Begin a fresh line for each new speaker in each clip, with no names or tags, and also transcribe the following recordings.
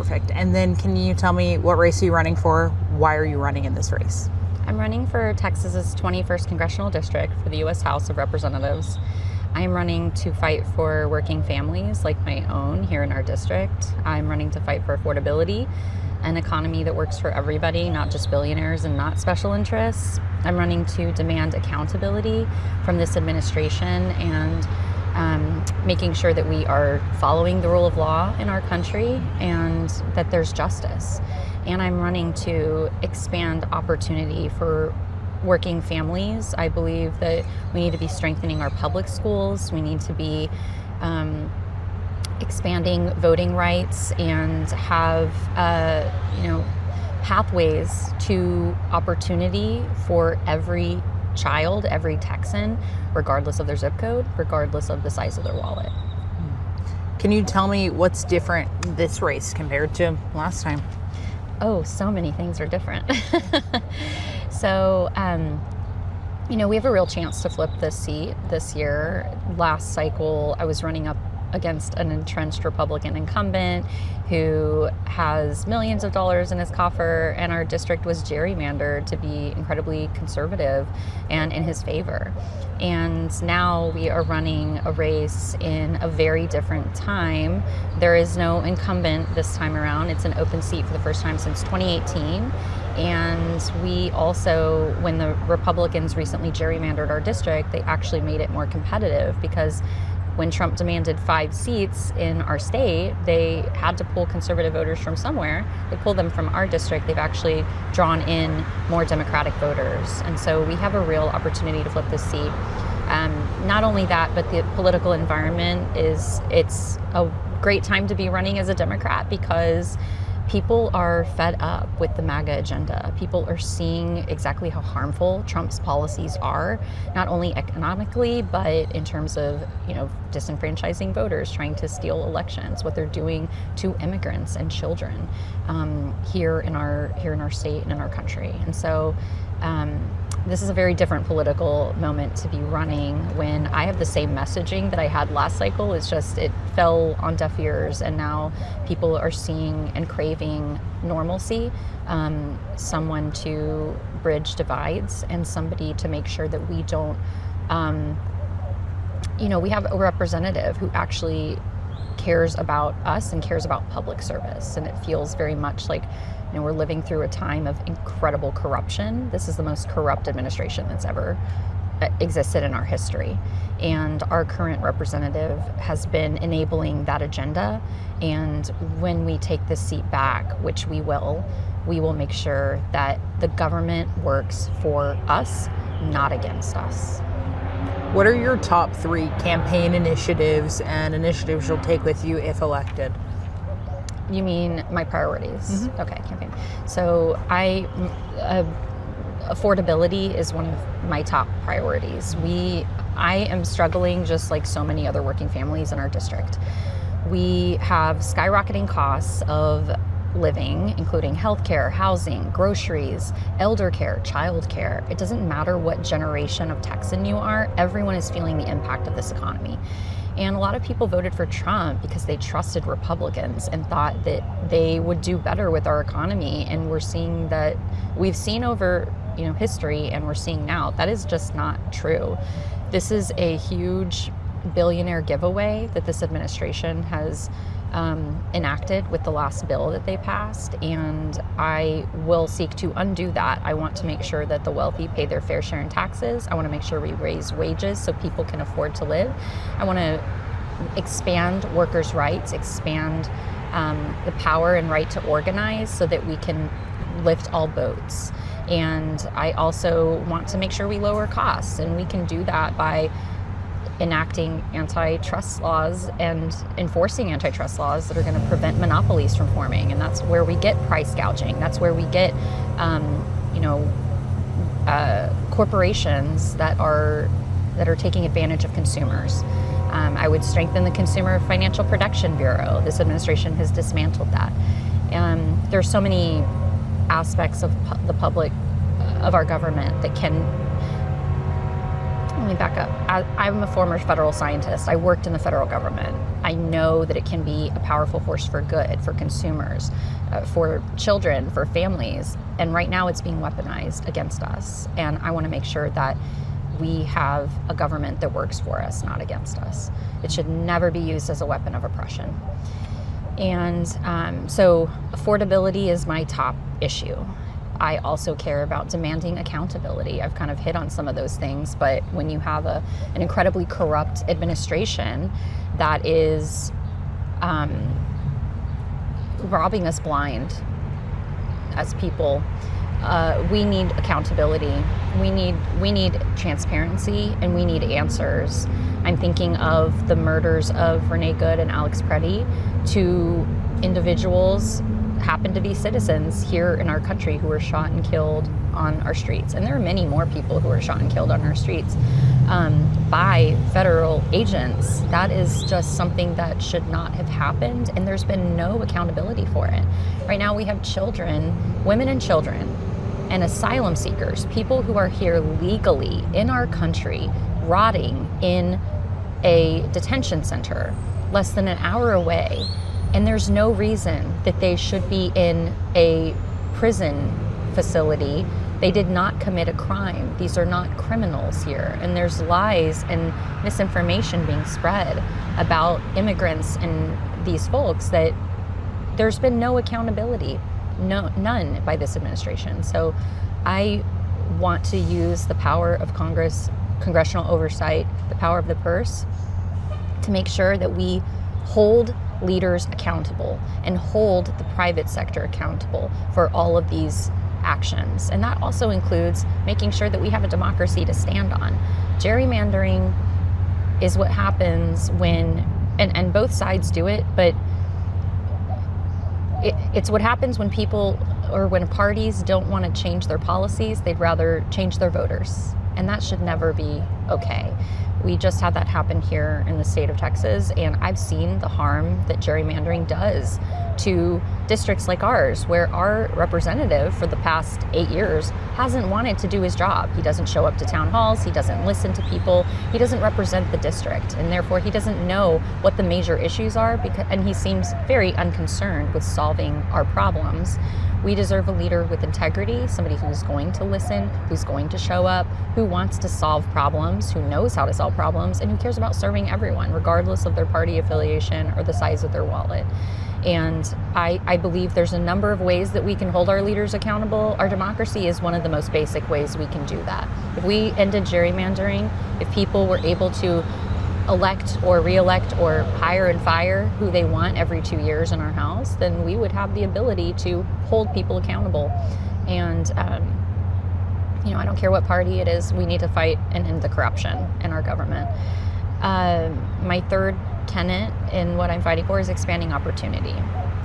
Perfect. And then can you tell me what race are you running for? Why are you running in this race?
I'm running for Texas's 21st Congressional District for the U.S. House of Representatives. I'm running to fight for working families like my own here in our district. I'm running to fight for affordability, an economy that works for everybody, not just billionaires and not special interests. I'm running to demand accountability from this administration and making sure that we are following the rule of law in our country and that there's justice. And I'm running to expand opportunity for working families. I believe that we need to be strengthening our public schools. We need to be expanding voting rights and have pathways to opportunity for every child, every Texan, regardless of their zip code, regardless of the size of their wallet.
Can you tell me what's different this race compared to last time?
Oh, so many things are different. So, we have a real chance to flip this seat this year. Last cycle, I was running up against an entrenched Republican incumbent who has millions of dollars in his coffer, and our district was gerrymandered to be incredibly conservative and in his favor. And now we are running a race in a very different time. There is no incumbent this time around. It's an open seat for the first time since 2018. And we also, when the Republicans recently gerrymandered our district, they actually made it more competitive because when Trump demanded 5 seats in our state, they had to pull conservative voters from somewhere. They pulled them from our district. They've actually drawn in more Democratic voters. And so we have a real opportunity to flip this seat. Not only that, but the political environment it's a great time to be running as a Democrat because people are fed up with the MAGA agenda. People are seeing exactly how harmful Trump's policies are, not only economically, but in terms of, disenfranchising voters, trying to steal elections, what they're doing to immigrants and children here in our state and in our country. And so this is a very different political moment to be running when I have the same messaging that I had last cycle. It's just it fell on deaf ears, and now people are seeing and craving normalcy, someone to bridge divides, and somebody to make sure that we don't, we have a representative who actually cares about us and cares about public service. And it feels very much like we're living through a time of incredible corruption. This is the most corrupt administration that's ever existed in our history. And our current representative has been enabling that agenda. And when we take this seat back, which we will make sure that the government works for us, not against us.
What are your top 3 campaign initiatives and initiatives you'll take with you if elected?
You mean my priorities?
Mm-hmm.
Okay, campaign. So affordability is one of my top priorities. I am struggling just like so many other working families in our district. We have skyrocketing costs of living, including healthcare, housing, groceries, elder care, child care. It doesn't matter what generation of Texan you are, everyone is feeling the impact of this economy. And a lot of people voted for Trump because they trusted Republicans and thought that they would do better with our economy. And we're seeing that we've seen over history, and we're seeing now that is just not true. This is a huge billionaire giveaway that this administration has enacted with the last bill that they passed, and I will seek to undo that. I want to make sure that the wealthy pay their fair share in taxes. I want to make sure we raise wages so people can afford to live. I want to expand workers' rights, expand the power and right to organize so that we can lift all boats. And I also want to make sure we lower costs, and we can do that by enacting antitrust laws and enforcing antitrust laws that are going to prevent monopolies from forming. And that's where we get price gouging. That's where we get, corporations that are taking advantage of consumers. I would strengthen the Consumer Financial Protection Bureau. This administration has dismantled that. There are so many aspects of the public, of our government that can. Let me back up. I'm a former federal scientist. I worked in the federal government. I know that it can be a powerful force for good, for consumers, for children, for families. And right now it's being weaponized against us. And I want to make sure that we have a government that works for us, not against us. It should never be used as a weapon of oppression. And so affordability is my top issue. I also care about demanding accountability. I've kind of hit on some of those things, but when you have an incredibly corrupt administration that is robbing us blind as people, we need accountability. We need transparency, and we need answers. I'm thinking of the murders of Renee Good and Alex Preddy, two individuals happen to be citizens here in our country who were shot and killed on our streets. And there are many more people who are shot and killed on our streets by federal agents. That is just something that should not have happened, and there's been no accountability for it. Right now we have children, women and children, and asylum seekers, people who are here legally in our country, rotting in a detention center less than an hour away. And there's no reason that they should be in a prison facility. They did not commit a crime. These are not criminals here. And there's lies and misinformation being spread about immigrants and these folks that there's been no accountability, none by this administration. So I want to use the power of Congress, congressional oversight, the power of the purse, to make sure that we hold leaders accountable and hold the private sector accountable for all of these actions. And that also includes making sure that we have a democracy to stand on. Gerrymandering is what happens when, and both sides do it, but it's what happens when people or when parties don't want to change their policies, they'd rather change their voters. And that should never be okay. We just had that happen here in the state of Texas, and I've seen the harm that gerrymandering does to districts like ours, where our representative for the past 8 years hasn't wanted to do his job. He doesn't show up to town halls, he doesn't listen to people, he doesn't represent the district, and therefore he doesn't know what the major issues are, and he seems very unconcerned with solving our problems. We deserve a leader with integrity, somebody who's going to listen, who's going to show up, who wants to solve problems, who knows how to solve problems, and who cares about serving everyone, regardless of their party affiliation or the size of their wallet. And I believe there's a number of ways that we can hold our leaders accountable. Our democracy is one of the most basic ways we can do that. If we ended gerrymandering, if people were able to elect or re-elect or hire and fire who they want every 2 years in our House, then we would have the ability to hold people accountable. And I don't care what party it is, we need to fight and end the corruption in our government. My third tenet in what I'm fighting for is expanding opportunity.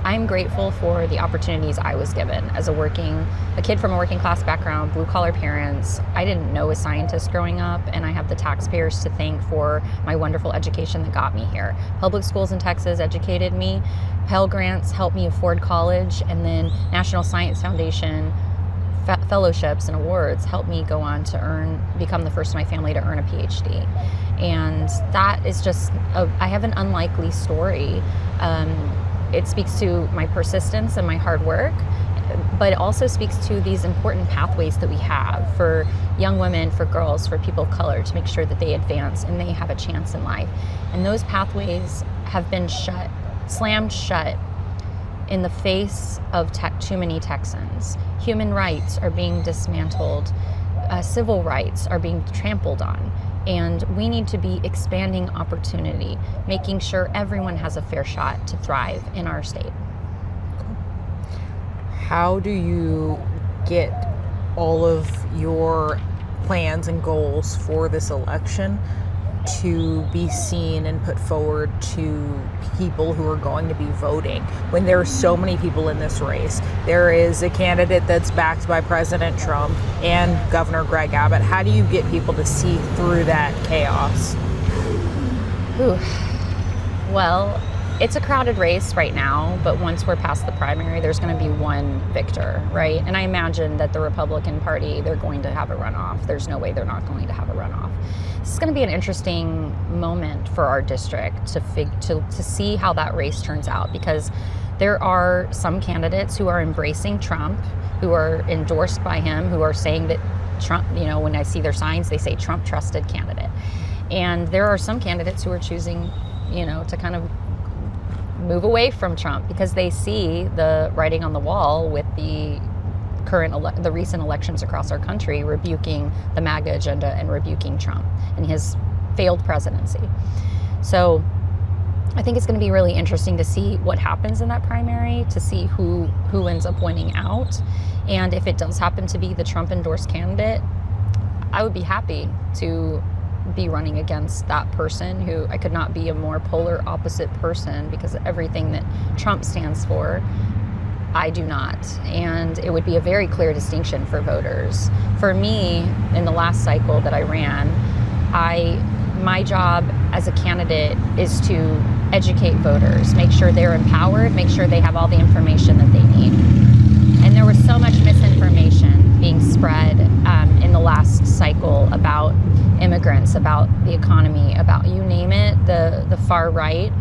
I'm grateful for the opportunities I was given as a kid from a working class background, blue collar parents. I didn't know a scientist growing up, and I have the taxpayers to thank for my wonderful education that got me here. Public schools in Texas educated me. Pell Grants helped me afford college, and then National Science Foundation fellowships and awards helped me go on to become the first in my family to earn a PhD. And that is just, I have an unlikely story. It speaks to my persistence and my hard work, but it also speaks to these important pathways that we have for young women, for girls, for people of color, to make sure that they advance and they have a chance in life. And those pathways have been slammed shut in the face of too many Texans. Human rights are being dismantled. Civil rights are being trampled on. And we need to be expanding opportunity, making sure everyone has a fair shot to thrive in our state.
How do you get all of your plans and goals for this election to be seen and put forward to people who are going to be voting when there are so many people in this race? There is a candidate that's backed by President Trump and Governor Greg Abbott. How do you get people to see through that chaos?
Well, it's a crowded race right now, but once we're past the primary, there's going to be one victor, right? And I imagine that the Republican Party, they're going to have a runoff. There's no way they're not going to have a runoff. This is going to be an interesting moment for our district to see how that race turns out, because there are some candidates who are embracing Trump, who are endorsed by him, who are saying that Trump, when I see their signs, they say Trump trusted candidate. And there are some candidates who are choosing, to kind of move away from Trump because they see the writing on the wall with the the recent elections across our country rebuking the MAGA agenda and rebuking Trump and his failed presidency. So I think it's going to be really interesting to see what happens in that primary, to see who ends up winning out. And if it does happen to be the Trump endorsed candidate, I would be happy to be running against that person. Who I could not be a more polar opposite person, because everything that Trump stands for, I do not. And it would be a very clear distinction for voters. For me, in the last cycle that I ran, my job as a candidate is to educate voters, make sure they're empowered, make sure they have all the information that they need. And there was so much misinformation being spread in the last cycle about immigrants, about the economy, about you name it. The far right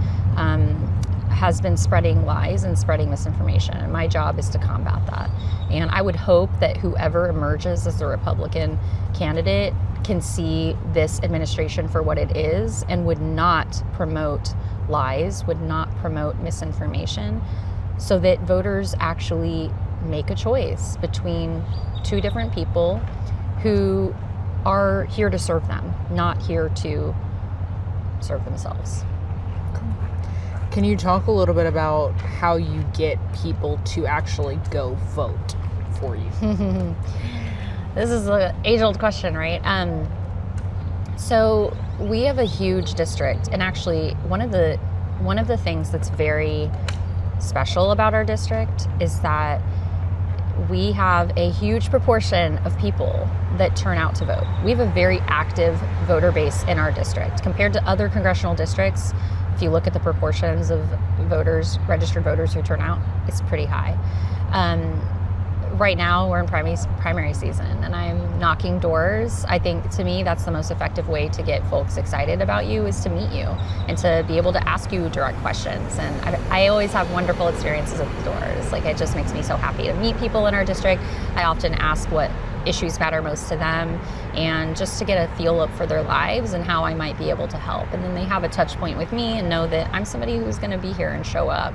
has been spreading lies and spreading misinformation, and my job is to combat that. And I would hope that whoever emerges as the Republican candidate can see this administration for what it is and would not promote lies, would not promote misinformation, so that voters actually make a choice between two different people who are here to serve them, not here to serve themselves.
Can you talk a little bit about how you get people to actually go vote for you?
This is an age-old question, right? So we have a huge district, and actually one of the things that's very special about our district is that we have a huge proportion of people that turn out to vote. We have a very active voter base in our district compared to other congressional districts. If you look at the proportions of voters, registered voters who turn out, it's pretty high. Right now, we're in primary season, and I'm knocking doors. I think, to me, that's the most effective way to get folks excited about you, is to meet you and to be able to ask you direct questions. And I always have wonderful experiences at the doors. Like, it just makes me so happy to meet people in our district. I often ask what issues matter most to them, and just to get a feel up for their lives and how I might be able to help. And then they have a touch point with me and know that I'm somebody who's going to be here and show up.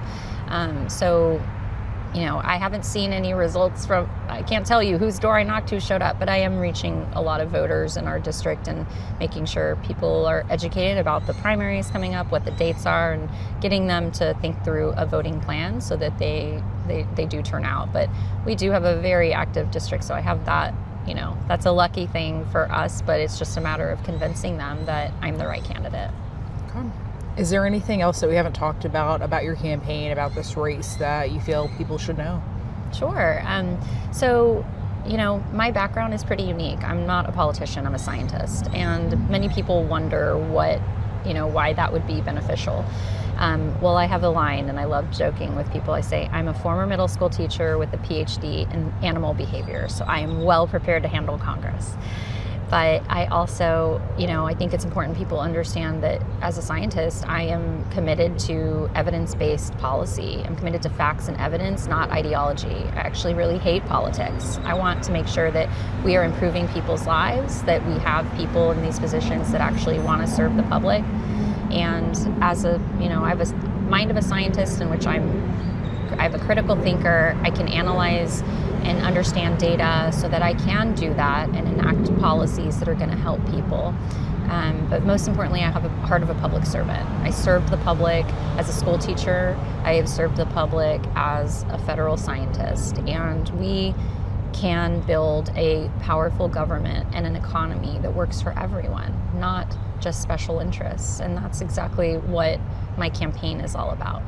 I haven't seen any results from, I can't tell you whose door I knocked, who showed up, but I am reaching a lot of voters in our district and making sure people are educated about the primaries coming up, what the dates are, and getting them to think through a voting plan so that they do turn out. But we do have a very active district, so I have that, that's a lucky thing for us, but it's just a matter of convincing them that I'm the right candidate.
Okay. Is there anything else that we haven't talked about your campaign, about this race, that you feel people should know?
Sure. So, my background is pretty unique. I'm not a politician, I'm a scientist. And many people wonder why that would be beneficial. Well, I have a line, and I love joking with people. I say, I'm a former middle school teacher with a PhD in animal behavior, so I am well prepared to handle Congress. But I also, I think it's important people understand that as a scientist, I am committed to evidence-based policy. I'm committed to facts and evidence, not ideology. I actually really hate politics. I want to make sure that we are improving people's lives, that we have people in these positions that actually want to serve the public. And as I have a mind of a scientist in which I have a critical thinker. I can analyze and understand data so that I can do that and enact policies that are going to help people. But most importantly, I have a heart of a public servant. I served the public as a school teacher. I have served the public as a federal scientist. And we can build a powerful government and an economy that works for everyone, not just special interests. And that's exactly what my campaign is all about.